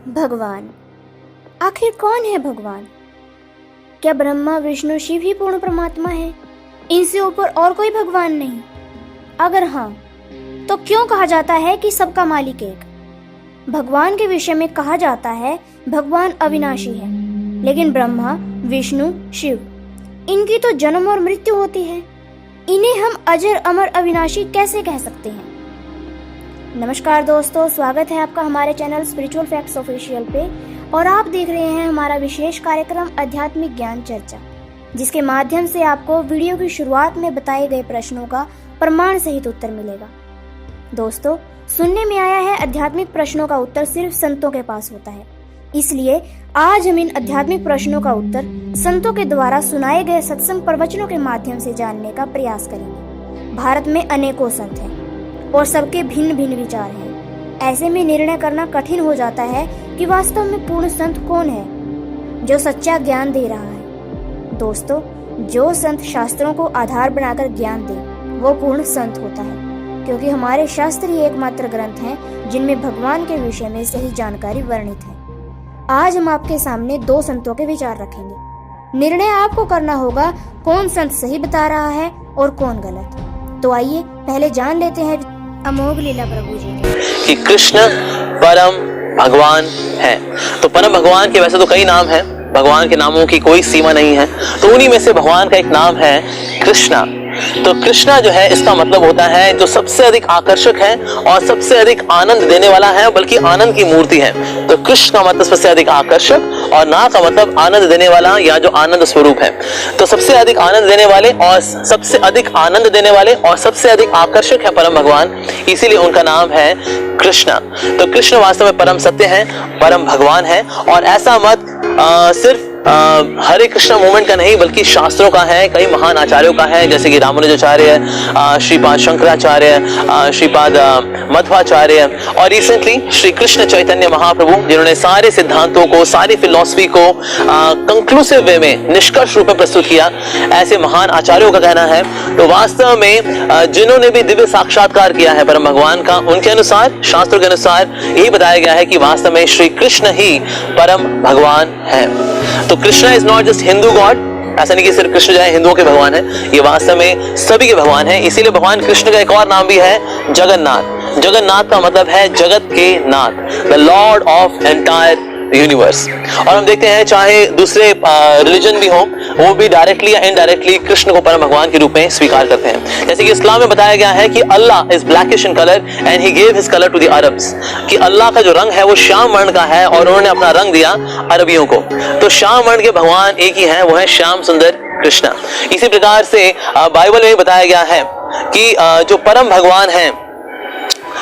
भगवान। आखिर कौन है भगवान? क्या ब्रह्मा विष्णु शिव ही पूर्ण परमात्मा है? इनसे ऊपर और कोई भगवान नहीं? अगर हाँ, तो क्यों कहा जाता है कि सबका मालिक एक? भगवान के विषय में कहा जाता है भगवान अविनाशी है, लेकिन ब्रह्मा विष्णु शिव इनकी तो जन्म और मृत्यु होती है। इन्हें हम अजर अमर अविनाशी कैसे कह सकते हैं? नमस्कार दोस्तों, स्वागत है आपका हमारे चैनल स्पिरिचुअल फैक्ट्स ऑफिशियल पे और आप देख रहे हैं हमारा विशेष कार्यक्रम आध्यात्मिक ज्ञान चर्चा, जिसके माध्यम से आपको वीडियो की शुरुआत में बताए गए प्रश्नों का प्रमाण सहित उत्तर मिलेगा। दोस्तों, सुनने में आया है आध्यात्मिक प्रश्नों का उत्तर सिर्फ संतों के पास होता है, इसलिए आज हम इन आध्यात्मिक प्रश्नों का उत्तर संतों के द्वारा सुनाए गए सत्संग प्रवचनों के माध्यम से जानने का प्रयास करेंगे। भारत में अनेकों संत हैं और सबके भिन्न भिन्न विचार हैं। ऐसे में निर्णय करना कठिन हो जाता है कि वास्तव में पूर्ण संत कौन है जो सच्चा ज्ञान दे रहा है। दोस्तों, जो संत शास्त्रों को आधार बनाकर ज्ञान दे वो पूर्ण संत होता है, क्योंकि हमारे शास्त्र ही एकमात्र ग्रंथ हैं जिनमें भगवान के विषय में सही जानकारी वर्णित है। आज हम आपके सामने दो संतों के विचार रखेंगे। निर्णय आपको करना होगा कौन संत सही बता रहा है और कौन गलत। तो आइए पहले जान लेते हैं अमोघ लीला प्रभु जी कि कृष्ण परम भगवान है। तो परम भगवान के वैसे तो कई नाम हैं, भगवान के नामों की कोई सीमा नहीं है, तो उन्हीं में से भगवान का एक नाम है कृष्णा। तो कृष्णा जो है, इसका मतलब होता है जो सबसे अधिक आकर्षक है और सबसे अधिक आनंद देने वाला है, बल्कि आनंद की मूर्ति है। तो कृष्ण का मतलब सबसे अधिक आकर्षक और ना का मतलब आनंद देने वाला या जो आनंद स्वरूप है। तो सबसे अधिक आनंद देने वाले और सबसे अधिक आनंद देने वाले और सबसे अधिक आकर्षक है परम भगवान, इसीलिए उनका नाम है कृष्णा। तो कृष्ण वास्तव में परम सत्य है, परम भगवान है। और ऐसा मत सिर्फ हरे कृष्ण मूवमेंट का नहीं, बल्कि शास्त्रों का है, कई महान आचार्यों का है, जैसे कि रामानुजाचार्य, श्रीपाद शंकराचार्य, श्रीपाद मध्वाचार्य और रिसेंटली श्री कृष्ण चैतन्य महाप्रभु, जिन्होंने सारे सिद्धांतों को, सारी फिलॉसफी को कंक्लूसिव वे में, निष्कर्ष रूप में प्रस्तुत किया। ऐसे महान आचार्यों का कहना है। तो वास्तव में जिन्होंने भी दिव्य साक्षात्कार किया है परम भगवान का, उनके अनुसार, शास्त्रों के अनुसार यही बताया गया है कि वास्तव में श्री कृष्ण ही परम भगवान है। तो Krishna is not just Hindu God, ऐसा नहीं कि सिर्फ कृष्ण जो है हिंदुओं के भगवान है, ये वास्तव में सभी के भगवान है। इसीलिए भगवान कृष्ण का एक और नाम भी है जगन्नाथ। जगन्नाथ का मतलब है जगत के नाथ, the lord of entire universe. और हम देखते हैं चाहे दूसरे रिलीजन भी हो, वो भी डायरेक्टली या इनडायरेक्टली कृष्ण को परम भगवान के रूप में स्वीकार करते हैं। जैसे कि इस्लाम में बताया गया है कि Allah is blackish in colour and he gave his colour to the Arabs, कि अल्लाह का जो रंग है वो श्याम वर्ण का है और उन्होंने अपना रंग दिया अरबियों को। तो श्याम वर्ण के भगवान एक ही हैं, वो है श्याम सुंदर कृष्ण। इसी प्रकार से बाइबल में बताया गया है कि जो परम भगवान है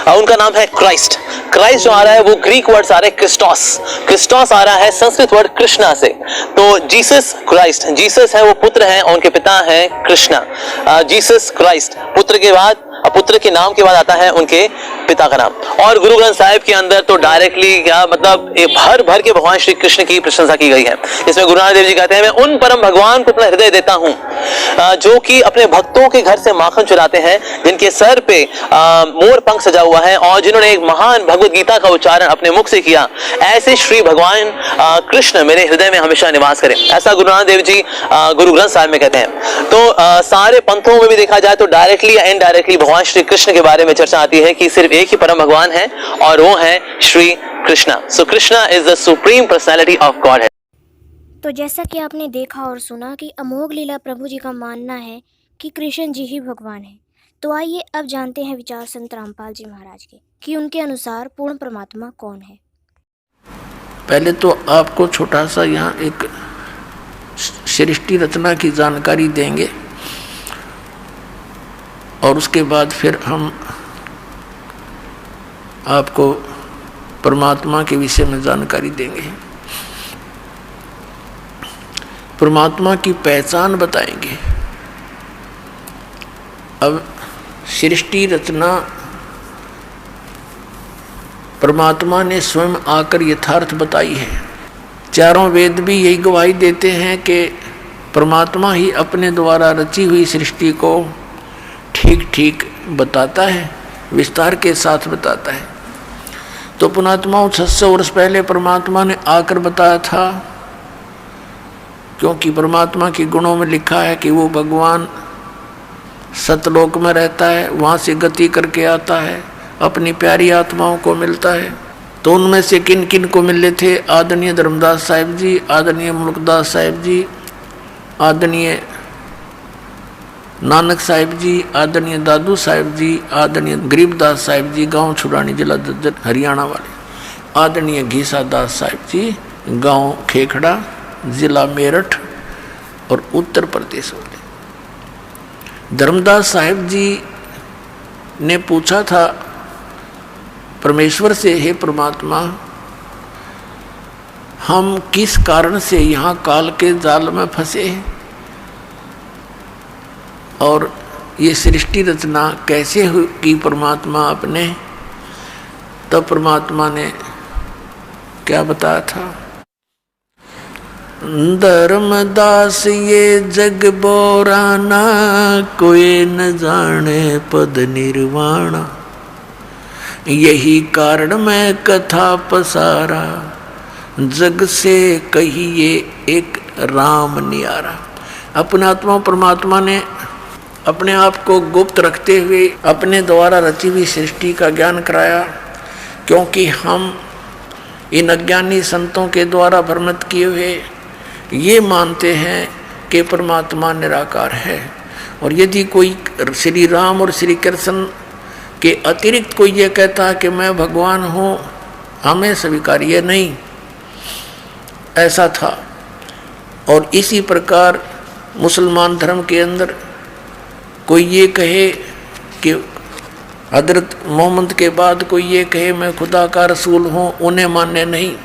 उनका नाम है क्राइस्ट। क्राइस्ट जो आ रहा है वो ग्रीक वर्ड आ रहा है क्रिस्टोस। क्रिस्टोस आ रहा है संस्कृत वर्ड कृष्णा से। तो जीसस क्राइस्ट, जीसस है वो पुत्र है और उनके पिता है कृष्णा। जीसस क्राइस्ट, पुत्र के बाद, पुत्र के नाम के बाद आता है उनके पिता का नाम। और गुरु ग्रंथ साहिब के अंदर तो डायरेक्टली क्या मतलब भर भर के भगवान श्री कृष्ण की प्रशंसा की गई है। इसमें गुरु नानक देव जी कहते हैं, मैं उन परम भगवान को अपना हृदय देता हूँ जो कि अपने भक्तों के घर से माखन चुराते हैं, जिनके सर पे मोर पंख सजा हुआ है और जिन्होंने एक महान भगवत गीता का उच्चारण अपने मुख से किया। ऐसे श्री भगवान कृष्ण मेरे हृदय में हमेशा निवास करें, ऐसा गुरु नानक देव जी गुरु ग्रंथ साहिब में कहते हैं। तो सारे पंथों में भी देखा जाए तो डायरेक्टली या इनडायरेक्टली भगवान श्री कृष्ण के बारे में चर्चा आती है कि सिर्फ एक ही परम भगवान है और वो है Shri Krishna. So Krishna is the supreme personality of God है। तो जैसा कि आपने देखा और सुना कि अमोघ लीला प्रभु जी का मानना है कि कृष्ण जी ही भगवान है। तो आइए अब जानते हैं विचार संत रामपाल जी महाराज के, कि उनके अनुसार पूर्ण परमात्मा कौन है। पहले तो आपको छोटा सा यहाँ एक सृष्टि रचना की जानकारी देंगे और उसके बाद फिर हम आपको परमात्मा के विषय में जानकारी देंगे, परमात्मा की पहचान बताएंगे। अब सृष्टि रचना परमात्मा ने स्वयं आकर यथार्थ बताई है। चारों वेद भी यही गवाही देते हैं कि परमात्मा ही अपने द्वारा रची हुई सृष्टि को ठीक ठीक बताता है, विस्तार के साथ बताता है। तो पुणात्माओं 600 वर्ष पहले परमात्मा ने आकर बताया था, क्योंकि परमात्मा के गुणों में लिखा है कि वो भगवान सतलोक में रहता है, वहाँ से गति करके आता है, अपनी प्यारी आत्माओं को मिलता है। तो उनमें से किन किन को मिले थे? आदरणीय धर्मदास साहिब जी, आदरणीय मुल्कदास साहिब जी, आदरणीय नानक साहिब जी, आदरणीय दादू साहिब जी, आदरणीय गरीबदास साहिब जी, गांव छुड़ानी, जिला दद्दर, हरियाणा वाले, आदरणीय घीसा दास साहिब जी, गांव खेखड़ा, जिला मेरठ और उत्तर प्रदेश वाले। धर्मदास साहिब जी ने पूछा था परमेश्वर से, हे परमात्मा, हम किस कारण से यहाँ काल के जाल में फंसे हैं और ये सृष्टि रचना कैसे हुई की परमात्मा आपने? तब परमात्मा ने क्या बताया था? धर्मदास ये जग बोराना, कोई न जाने पद निर्वाणा, यही कारण मैं कथा पसारा, जग से कहिए एक राम नियारा। अपने आत्मा परमात्मा ने अपने आप को गुप्त रखते हुए अपने द्वारा रची हुई सृष्टि का ज्ञान कराया, क्योंकि हम इन अज्ञानी संतों के द्वारा भ्रमित किए हुए ये मानते हैं कि परमात्मा निराकार है, और यदि कोई श्री राम और श्री कृष्ण के अतिरिक्त कोई ये कहता है कि मैं भगवान हूँ, हमें स्वीकार्य नहीं। ऐसा था। और इसी प्रकार मुसलमान धर्म के अंदर कोई ये कहे कि हजरत मोहम्मद के बाद कोई ये कहे मैं खुदा का रसूल हूँ, उन्हें मानने नहीं।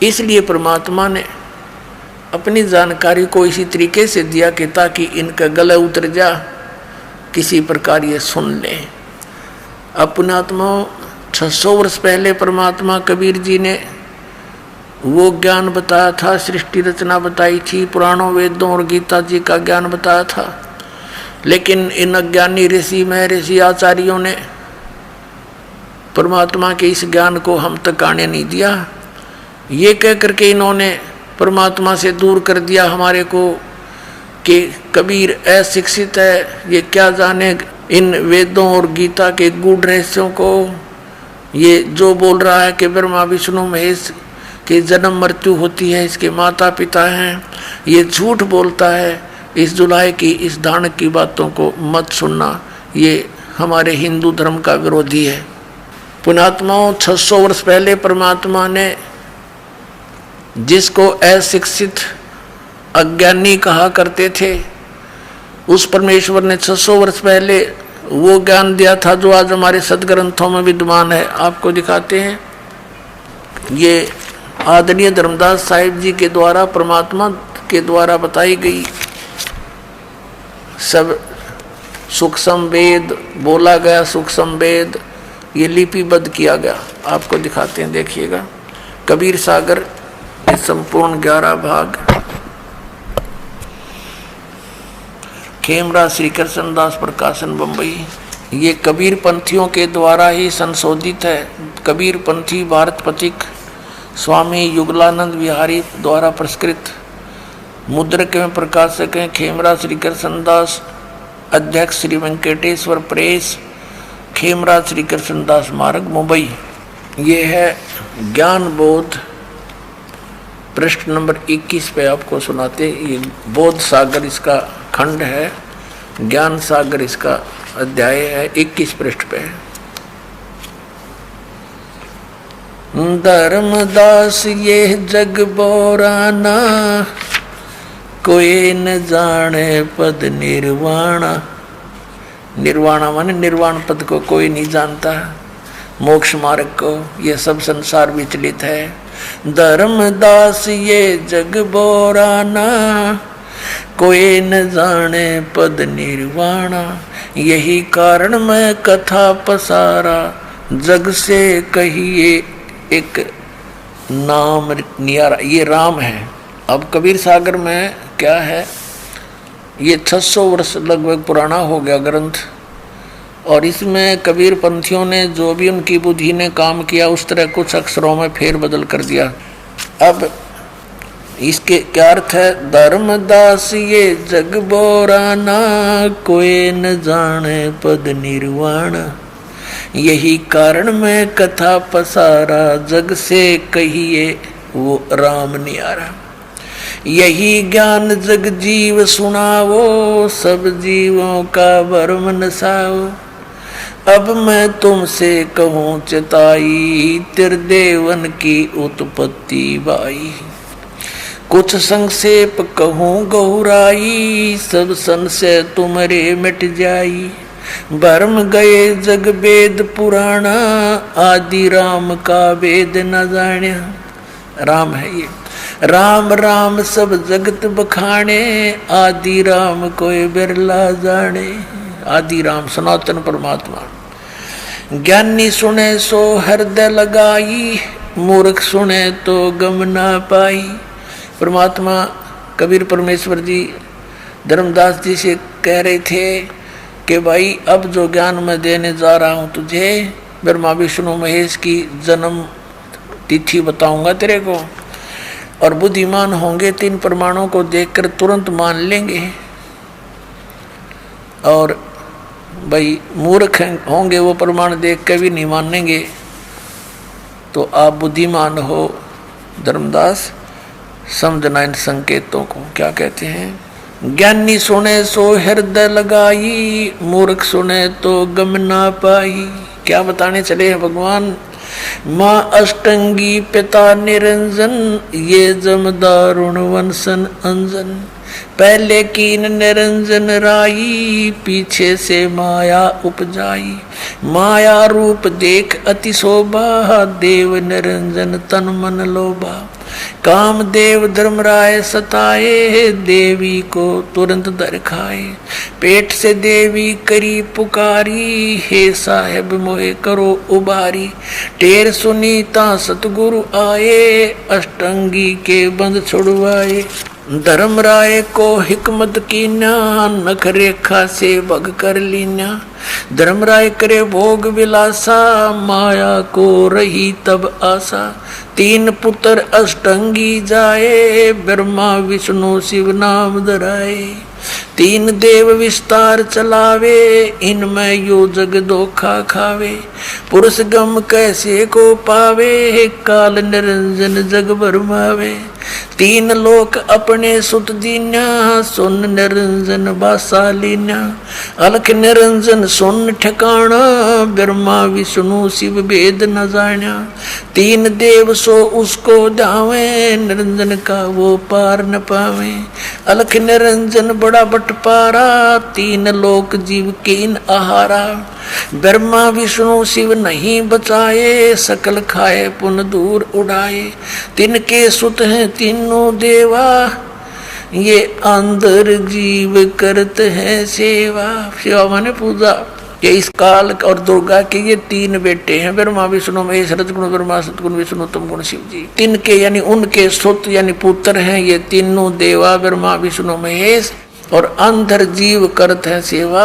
इसलिए परमात्मा ने अपनी जानकारी को इसी तरीके से दिया कि ताकि इनका गला उतर जा, किसी प्रकार ये सुन लें। अपने आत्मा 600 वर्ष पहले परमात्मा कबीर जी ने वो ज्ञान बताया था, सृष्टि रचना बताई थी, पुराणों वेदों और गीता जी का ज्ञान बताया था। लेकिन इन अज्ञानी ऋषि महर्षि आचार्यों ने परमात्मा के इस ज्ञान को हम तक आने नहीं दिया। ये कह करके इन्होंने परमात्मा से दूर कर दिया हमारे को कि कबीर अशिक्षित है, ये क्या जाने इन वेदों और गीता के गूढ़ रहस्यों को। ये जो बोल रहा है कि ब्रह्मा विष्णु महेश के जन्म मृत्यु होती है, इसके माता पिता हैं, ये झूठ बोलता है। इस जुलाई की इस दानक की बातों को मत सुनना, ये हमारे हिंदू धर्म का विरोधी है। पुणात्माओं 600 वर्ष पहले परमात्मा ने जिसको अशिक्षित अज्ञानी कहा करते थे, उस परमेश्वर ने 600 वर्ष पहले वो ज्ञान दिया था जो आज हमारे सदग्रंथों में विद्यमान है। आपको दिखाते हैं। ये आदरणीय धर्मदास साहिब जी के द्वारा परमात्मा के द्वारा बताई गई सब सूक्ष्म वेद बोला गया, सूक्ष्म वेद ये लिपिबद्ध किया गया। आपको दिखाते हैं, देखिएगा। कबीर सागर ये संपूर्ण 11 भाग, खेमराज श्री कृष्ण दास प्रकाशन बम्बई। ये कबीर पंथियों के द्वारा ही संशोधित है। कबीर पंथी भारत पथिक स्वामी युगलानंद विहारी द्वारा पुरस्कृत। मुद्रक में प्रकाशक हैं खेमराज श्री कृष्ण दास, अध्यक्ष श्री वेंकटेश्वर प्रेस, खेमराज श्री कृष्ण दास मार्ग मुंबई। ये है ज्ञान बोध, पृष्ठ नंबर 21 पे आपको सुनाते। ये बोध सागर इसका खंड है, ज्ञान सागर इसका अध्याय है, 21 पृष्ठ पे है। धर्मदास ये जग बोराना, कोई न जाने पद निर्वाणा। निर्वाणा माने निर्वाण पद को कोई नहीं जानता, मोक्ष मार्ग को। ये सब संसार विचलित है। धर्मदास ये जग बोराना, कोई न जाने पद निर्वाणा। यही कारण मैं कथा पसारा, जग से कहिए एक नाम नियारा। ये राम है। अब कबीर सागर में क्या है, ये 600 वर्ष लगभग पुराना हो गया ग्रंथ। और इसमें कबीर पंथियों ने जो भी उनकी बुद्धि ने काम किया उस तरह कुछ अक्षरों में फेर बदल कर दिया। अब इसके क्या अर्थ है? धर्मदास ये जग बोराना, कोई न जाने पद निर्वाण। यही कारण मैं कथा पसारा, जग से कहिए वो राम न्यारा। यही ज्ञान जग जीव सुनावो, सब जीवों का भरम नसाओ। अब मैं तुमसे कहूँ चिताई, त्रिदेवन की उत्पत्ति बाई। कुछ संक्षेप कहूँ गौराई, सब संशय तुम्हारे मिट जाई। भरम गए जग वेद पुराना, आदि राम का वेद न जान्या। राम है ये, राम राम सब जगत बखाने, आदि राम कोई बिरला जाने। आदि राम सनातन परमात्मा। ज्ञानी सुने सो हृदय लगाई, मूर्ख सुने तो गम ना पाई। परमात्मा कबीर परमेश्वर जी धर्मदास जी से कह रहे थे कि भाई अब जो ज्ञान मैं देने जा रहा हूँ तुझे, ब्रह्मा विष्णु महेश की जन्म तिथि बताऊंगा तेरे को, और बुद्धिमान होंगे तीन प्रमाणों को देखकर तुरंत मान लेंगे, और भाई मूर्ख होंगे वो प्रमाण देख के भी नहीं मानेंगे। तो आप बुद्धिमान हो धर्मदास, समझना इन संकेतों को। क्या कहते हैं? ज्ञानी सुने सो हृदय लगाई, मूर्ख सुने तो गम ना पाई। क्या बताने चले हैं भगवान? माँ अष्टंगी पिता निरंजन, ये जमदारुण वंशन अंजन। पहले कीन निरंजन राई, पीछे से माया उपजाई। माया रूप देख अति शोभा, देव निरंजन तन मन लोभा। कामदेव धर्मराय सताए, देवी को तुरंत दर खाए। पेट से देवी करी पुकारी, हे साहेब मोहे करो उबारी। टेर सुनीता सतगुरु आए, अष्टंगी के बंद छुड़वाए। धर्मराय को हिकमत कीना, नख रेखा से भग कर लीना। धर्मराय करे भोग विलासा, माया को रही तब आशा। तीन पुत्र अष्टंगी जाए, ब्रह्मा विष्णु शिव नाम धराए। तीन देव विस्तार चलावे, इनमें यो जग धोखा खावे। पुरुष गम कैसे को पावे, काल निरंजन जग भरमावे। तीन लोक अपने सुत दीन्या, सुन निरंजन बासा लीन्या। अलख निरंजन सुन ठिकाना, ब्रह्मा विष्णु शिव वेद न जान्या। तीन देव सो उसको ध्यावे, निरंजन का वो पार न पावे। अलख निरंजन बड़ा बटपारा, तीन लोक जीव कीन आहारा। ब्रह्मा विष्णु शिव नहीं बचाए, सकल खाए पुन दूर उड़ाए। तिनके सुत हैं तीनों देवा, ये अंदर जीव करते हैं सेवा। सेवा माने पूजा। ये इस काल और दुर्गा के ये तीन बेटे हैं, ब्रह्मा विष्णु महेश। रजगुण ब्रह्मा, सतगुण विष्णु, तमगुण शिव जी। तिनके यानी उनके सुत यानी पुत्र हैं ये तीनों देवा, ब्रह्मा विष्णु महेश। और अंधर जीव करते हैं सेवा,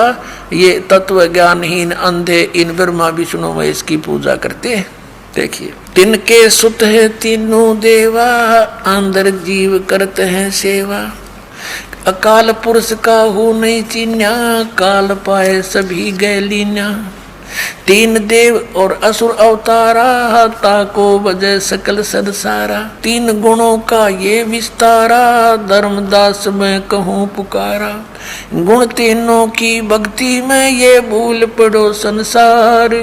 ये तत्व ज्ञानहीन अंधे इन ब्रह्मा विष्णु महेश की पूजा करते हैं। देखिए, तिनके सुत है तीनों देवा, अंधर जीव करते हैं सेवा। अकाल पुरुष का हो नहीं चिन्या, काल पाए सभी गए लीन्या। तीन देव और असुर अवतारा, ताको वजह सकल संसारा। तीन गुणों का ये विस्तारा, धर्मदास मैं कहूँ पुकारा। गुण तीनों की भक्ति में ये भूल पड़ो संसार।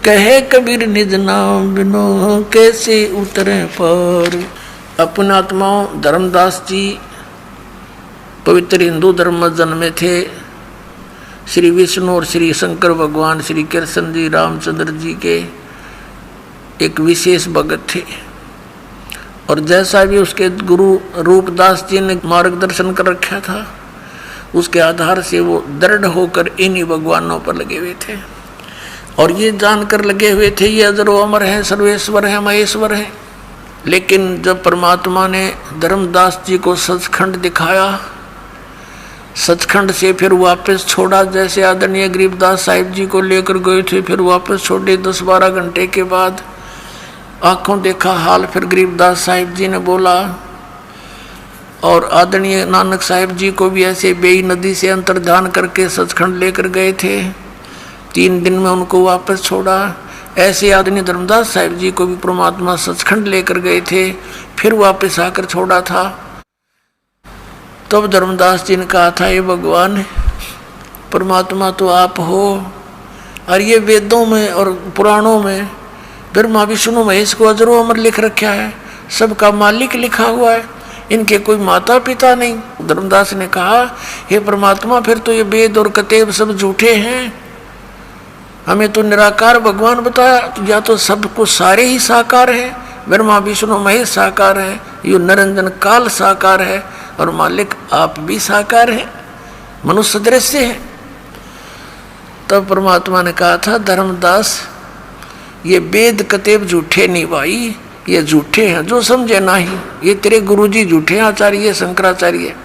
कहे कबीर निज नाम बिनो कैसे उतरे पार। अपने आत्माओं, धर्मदास जी पवित्र हिंदू धर्म में जन्मे थे। श्री विष्णु और श्री शंकर भगवान श्री कृष्ण जी रामचंद्र जी के एक विशेष भगत थे, और जैसा भी उसके गुरु रूपदास जी ने मार्गदर्शन कर रखा था, उसके आधार से वो दृढ़ होकर इन्हीं भगवानों पर लगे हुए थे। और ये जानकर लगे हुए थे ये अजरो अमर है, सर्वेश्वर है, महेश्वर है। लेकिन जब परमात्मा ने धर्मदास जी को सचखंड दिखाया सचखंड से फिर वापस छोड़ा, जैसे आदरणीय गरीबदास साहिब जी को लेकर गए थे, फिर वापस छोड़े। 10-12 घंटे के बाद आंखों देखा हाल, फिर गरीबदास साहिब जी ने बोला, और आदरणीय नानक साहिब जी को भी ऐसे बेई नदी से अंतर्ध्यान करके सचखंड लेकर गए थे। 3 दिन में उनको वापस छोड़ा। ऐसे आदरणीय धर्मदास साहिब जी को भी परमात्मा सचखंड लेकर गए थे, फिर वापस आकर छोड़ा था। तब धर्मदास जी ने कहा था, ये भगवान परमात्मा तो आप हो, और ये वेदों में और पुराणों में ब्रह्मा विष्णु महेश को अजरो अमर लिख रखा है, सबका मालिक लिखा हुआ है, इनके कोई माता पिता नहीं। धर्मदास ने कहा, हे परमात्मा फिर तो ये वेद और कतेब सब झूठे हैं, हमें तो निराकार भगवान बताया, या तो सब कुछ सारे ही साकार है, ब्रह्मा विष्णु महेश साकार है, यो निरंजन काल साकार है, और मालिक आप भी साकार हैं, मनुष्य दृश्य है। तब परमात्मा ने कहा था, धर्मदास ये वेद कतेब झूठे नहीं भाई, ये झूठे हैं जो समझे नहीं, ये तेरे गुरुजी झूठे आचार्य शंकराचार्य,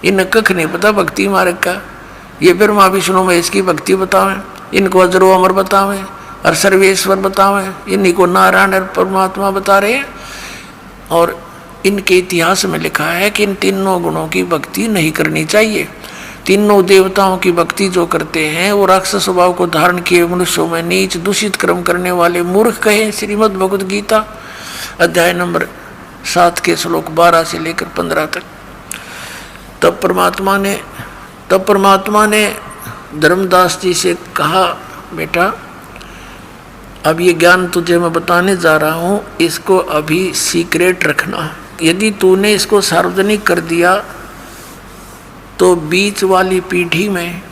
इन्हें कख नहीं पता भक्ति मार्ग का। ये ब्रह्मा विष्णु महेश की भक्ति बतावें, इनको अजरो अमर बतावें और सर्वेश्वर बतावें, इन्हीं को नारायण और परमात्मा बता रहे हैं। और इनके इतिहास में लिखा है कि इन तीनों गुणों की भक्ति नहीं करनी चाहिए। तीनों देवताओं की भक्ति जो करते हैं वो राक्षस स्वभाव को धारण किए मनुष्यों में नीच दूषित कर्म करने वाले मूर्ख कहे। श्रीमद् भगवद गीता अध्याय नंबर 7 के श्लोक 12 से लेकर 15 तक। तब परमात्मा ने धर्मदास जी से कहा, बेटा अब ये ज्ञान तुझे मैं बताने जा रहा हूँ, इसको अभी सीक्रेट रखना। यदि तूने इसको सार्वजनिक कर दिया तो बीच वाली पीढ़ी में,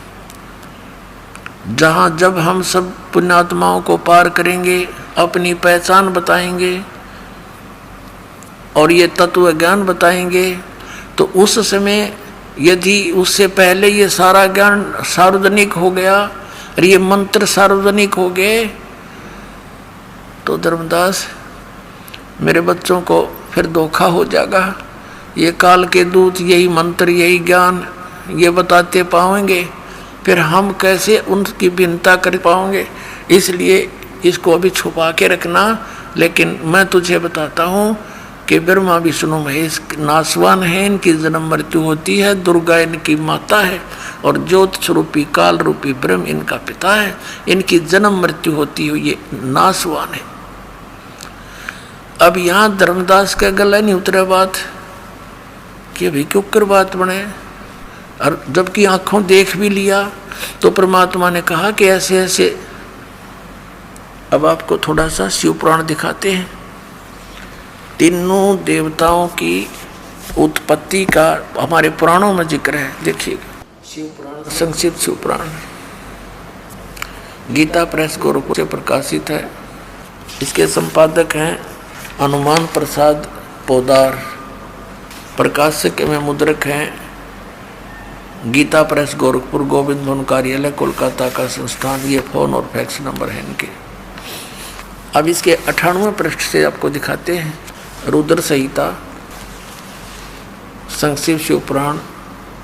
जहाँ जब हम सब पुण्यात्माओं को पार करेंगे, अपनी पहचान बताएंगे और ये तत्व ज्ञान बताएंगे, तो उस समय यदि उससे पहले ये सारा ज्ञान सार्वजनिक हो गया और ये मंत्र सार्वजनिक हो गए, तो धर्मदास मेरे बच्चों को फिर धोखा हो जाएगा। ये काल के दूत यही मंत्र यही ज्ञान ये बताते पाएंगे, फिर हम कैसे उनकी भिन्नता कर पाएंगे। इसलिए इसको अभी छुपा के रखना। लेकिन मैं तुझे बताता हूँ कि ब्रह्मा विष्णु महेश नासवान है, इनकी जन्म मृत्यु होती है, दुर्गा इनकी माता है और ज्योत स्वरूपी काल रूपी ब्रह्म इनका पिता है। इनकी जन्म मृत्यु होती है, ये नासवान है। अब यहाँ धर्मदास का गला नहीं उतरा बात कि अभी क्यों कर बात बने, और जबकि आंखों देख भी लिया तो परमात्मा ने कहा कि ऐसे ऐसे। अब आपको थोड़ा सा शिव पुराण दिखाते हैं। तीनों देवताओं की उत्पत्ति का हमारे पुराणों में जिक्र है। देखिएगा, शिव पुराण संक्षिप्त शिव पुराण गीता प्रेस गोरखपुर से प्रकाशित है। इसके संपादक हैं हनुमान प्रसाद पोदार, प्रकाशक में मुद्रक हैं गीता प्रेस गोरखपुर, गोविंद भवन कार्यालय कोलकाता का संस्थान। ये फोन और फैक्स नंबर है इनके। अब इसके 98वें पृष्ठ से आपको दिखाते हैं। रुद्र संहिता संक्षिप्त शिव पुराण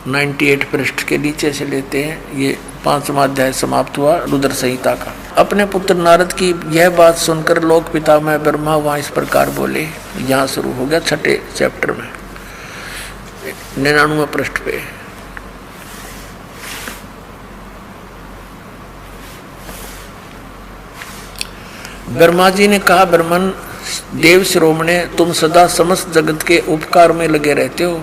98 पृष्ठ के नीचे से लेते हैं। ये 5वां अध्याय समाप्त हुआ रुद्र संहिता का। अपने पुत्र नारद की यह बात सुनकर लोक पितामह ब्रह्मा वहाँ इस प्रकार बोले। यहाँ शुरू हो गया 6ठे चैप्टर में 99वें पृष्ठ पे। ब्रह्मा जी ने कहा, ब्रह्मन देव शिरोमणे, तुम सदा समस्त जगत के उपकार में लगे रहते हो।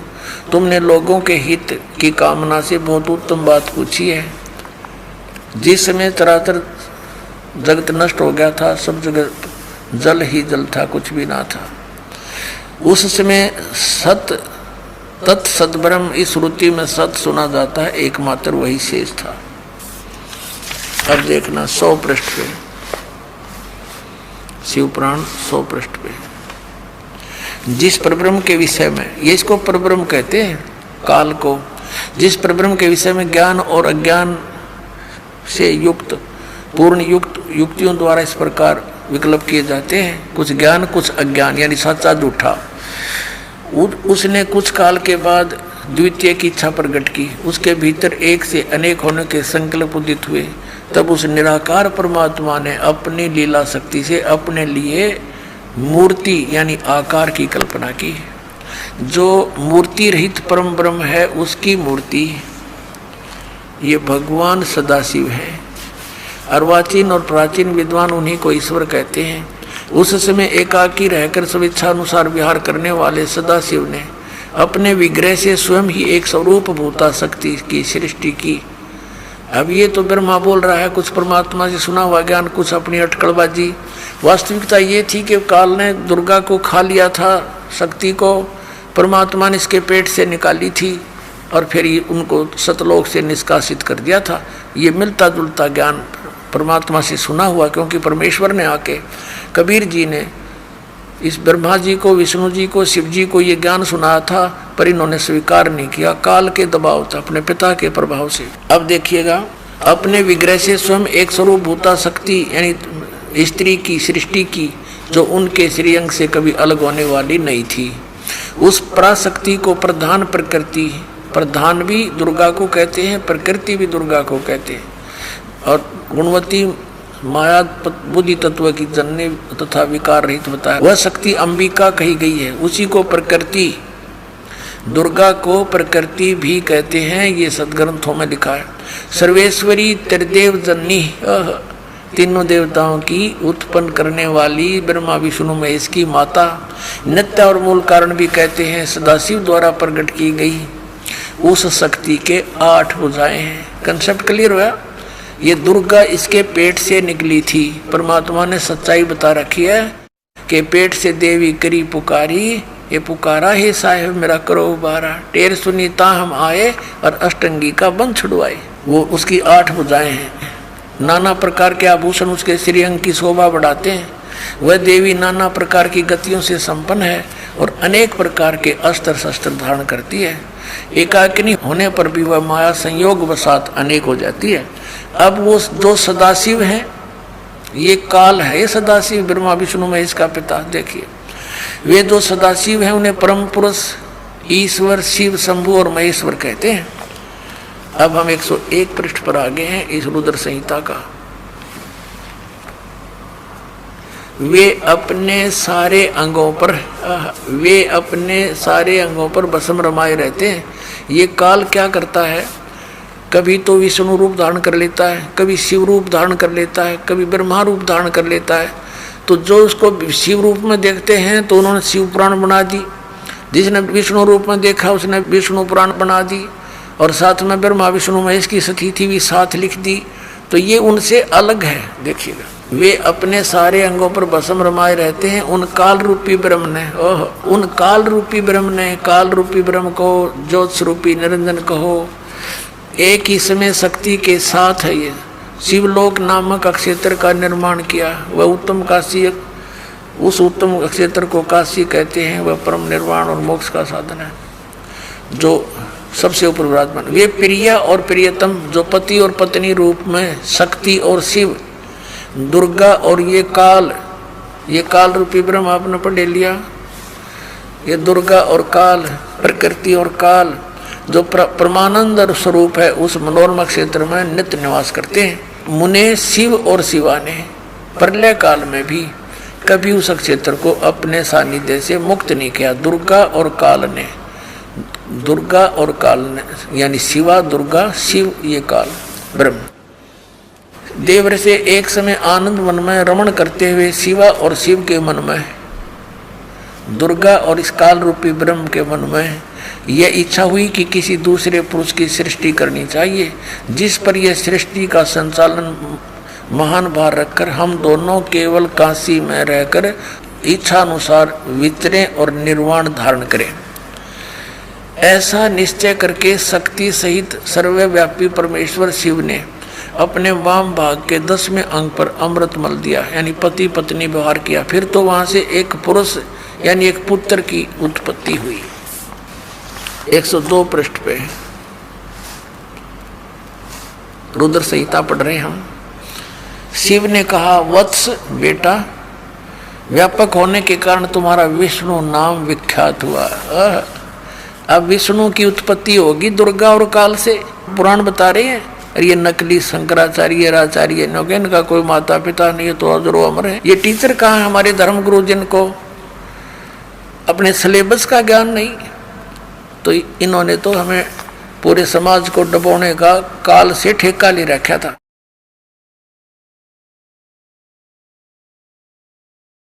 तुमने लोगों के हित की कामना से बहुत उत्तम बात पूछी है। जिस समय चराचर जगत नष्ट हो गया था, सब जगह जल ही जल था, कुछ भी ना था। उस समय सत तत् सद्ब्रह्म, इस श्रुति में सत सुना जाता है, एकमात्र वही शेष था। अब देखना 100 पृष्ठ पे शिव पुराण 100 पृष्ठ पे, जिस परब्रह्म के विषय में, ये इसको परब्रह्म कहते हैं काल को, जिस परब्रह्म के विषय में ज्ञान और अज्ञान से युक्त पूर्ण युक्त युक्तियों द्वारा इस प्रकार विकल्प किए जाते हैं, कुछ ज्ञान कुछ अज्ञान, यानी सच्चा झूठा। उसने कुछ काल के बाद द्वितीय की इच्छा प्रकट की, उसके भीतर एक से अनेक होने के संकल्प उदित हुए, तब उस निराकार परमात्मा ने अपनी लीला शक्ति से अपने लिए मूर्ति यानी आकार की कल्पना की। जो मूर्ति रहित परम ब्रह्म है उसकी मूर्ति ये भगवान सदाशिव है। अर्वाचीन और प्राचीन विद्वान उन्हीं को ईश्वर कहते हैं। उस समय एकाकी रहकर स्वेच्छानुसार विहार करने वाले सदाशिव ने अपने विग्रह से स्वयं ही एक स्वरूप भूता शक्ति की सृष्टि की। अब ये तो ब्रह्मा बोल रहा है, कुछ परमात्मा से सुना हुआ ज्ञान, कुछ अपनी अटकलबाजी। वास्तविकता ये थी कि काल ने दुर्गा को खा लिया था, शक्ति को परमात्मा ने इसके पेट से निकाली थी और फिर उनको सतलोक से निष्कासित कर दिया था। ये मिलता जुलता ज्ञान परमात्मा से सुना हुआ, क्योंकि परमेश्वर ने आके कबीर जी ने इस ब्रह्मा जी को, विष्णु जी को, शिव जी को ये ज्ञान सुनाया था, पर इन्होंने स्वीकार नहीं किया। काल के दबाव था, अपने पिता के प्रभाव से। अब देखिएगा, अपने विग्रह से स्वयं एक स्वरूप भूता शक्ति यानी स्त्री की सृष्टि की, जो उनके श्रीअंग से कभी अलग होने वाली नहीं थी। उस पराशक्ति को प्रधान प्रकृति, प्रधान भी दुर्गा को कहते हैं, प्रकृति भी दुर्गा को कहते हैं, और गुणवती माया बुद्धि तत्व की जननी तथा विकार रहित बताया। वह शक्ति अंबिका कही गई है। उसी को प्रकृति, दुर्गा को प्रकृति भी कहते हैं, ये सदग्रंथों में लिखा है। सर्वेश्वरी त्रिदेव जननी, तीनों देवताओं की उत्पन्न करने वाली ब्रह्मा विष्णु महेश की माता, नित्य और मूल कारण भी कहते हैं। सदाशिव द्वारा प्रकट की गई उस शक्ति के 8 भुजाएं हैं। कंसेप्ट क्लियर हुआ? ये दुर्गा इसके पेट से निकली थी। परमात्मा ने सच्चाई बता रखी है कि पेट से देवी करी पुकारी, ये पुकारा है साहेब मेरा करो उबारा, टेर सुनीता हम आए और अष्टंगी का बंध छुड़वाए। वो उसकी 8 भुजाएं हैं। नाना प्रकार के आभूषण उसके श्रीअंग की शोभा बढ़ाते हैं। वह देवी नाना प्रकार की गतियों से संपन्न है और अनेक प्रकार के अस्त्र शस्त्र धारण करती है। एकाकिनी होने पर भी वह माया संयोग वसात अनेक हो जाती है। अब वो जो सदाशिव हैं, ये काल है, ये सदाशिव ब्रह्मा विष्णु महेश का पिता। देखिए, वे जो सदाशिव हैं उन्हें परम पुरुष ईश्वर शिव शंभु और महेश्वर कहते हैं। अब हम 101 पृष्ठ पर आ गए हैं इस रुद्र संहिता का। वे अपने सारे अंगों पर भस्म रमाए रहते हैं। ये काल क्या करता है, कभी तो विष्णु रूप धारण कर लेता है, कभी शिव रूप धारण कर लेता है, कभी ब्रह्मा रूप धारण कर लेता है। तो जो उसको शिव रूप में देखते हैं तो उन्होंने शिव पुराण बना दी, जिसने विष्णु रूप में देखा उसने विष्णु पुराण बना दी, और साथ में ब्रह्मा विष्णु महेश की स्थिति भी साथ लिख दी। तो ये उनसे अलग है। देखिएगा, वे अपने सारे अंगों पर भस्म रमाए रहते हैं। उन काल रूपी ब्रह्म ने, उन काल रूपी ब्रह्म ने, काल रूपी ब्रह्म को ज्योत रूपी निरंजन कहो। एक ही समय शक्ति के साथ है ये शिवलोक नामक क्षेत्र का निर्माण किया। वह उत्तम काशी, उस उत्तम क्षेत्र को काशी कहते हैं। वह परम निर्वाण और मोक्ष का साधन है, जो सबसे ऊपर विराजमान। वे प्रिय और प्रियतम, जो पति और पत्नी रूप में शक्ति और शिव, दुर्गा और ये काल रूपी ब्रह्म आपने पढ़ लिया। ये दुर्गा और काल, प्रकृति और काल, जो परमानंद स्वरूप है, उस मनोरमा क्षेत्र में नित्य निवास करते हैं। मुने शिव और शिवा ने प्रलय काल में भी कभी उस क्षेत्र को अपने सानिध्य से मुक्त नहीं किया। दुर्गा और काल ने यानी शिवा दुर्गा, शिव ये काल ब्रह्म। देवर से एक समय आनंद मन में रमण करते हुए शिवा और शिव के मन में, दुर्गा और इस काल रूपी ब्रह्म के मन में यह इच्छा हुई कि किसी दूसरे पुरुष की सृष्टि करनी चाहिए, जिस पर यह सृष्टि का संचालन महान भार रखकर हम दोनों केवल काशी में रहकर इच्छा अनुसार विचरें और निर्वाण धारण करें। ऐसा निश्चय करके शक्ति सहित सर्वव्यापी परमेश्वर शिव ने अपने वाम भाग के 10वें अंग पर अमृत मल दिया, यानी पति पत्नी व्यवहार किया। फिर तो वहां से एक पुरुष यानी एक पुत्र की उत्पत्ति हुई। 102 पृष्ठ पे रुद्र संहिता पढ़ रहे हम। शिव ने कहा, वत्स बेटा, व्यापक होने के कारण तुम्हारा विष्णु नाम विख्यात हुआ। अब विष्णु की उत्पत्ति होगी दुर्गा और काल से, पुराण बता रहे हैं। और ये नकली शंकराचार्य आचार्य इनका कोई माता पिता नहीं है, तो अजरो अमर है। ये टीचर कहाँ है हमारे धर्म गुरु, जिनको अपने सिलेबस का ज्ञान नहीं। तो इन्होंने तो हमें पूरे समाज को डुबोने का काल से ठेका ले रखा था।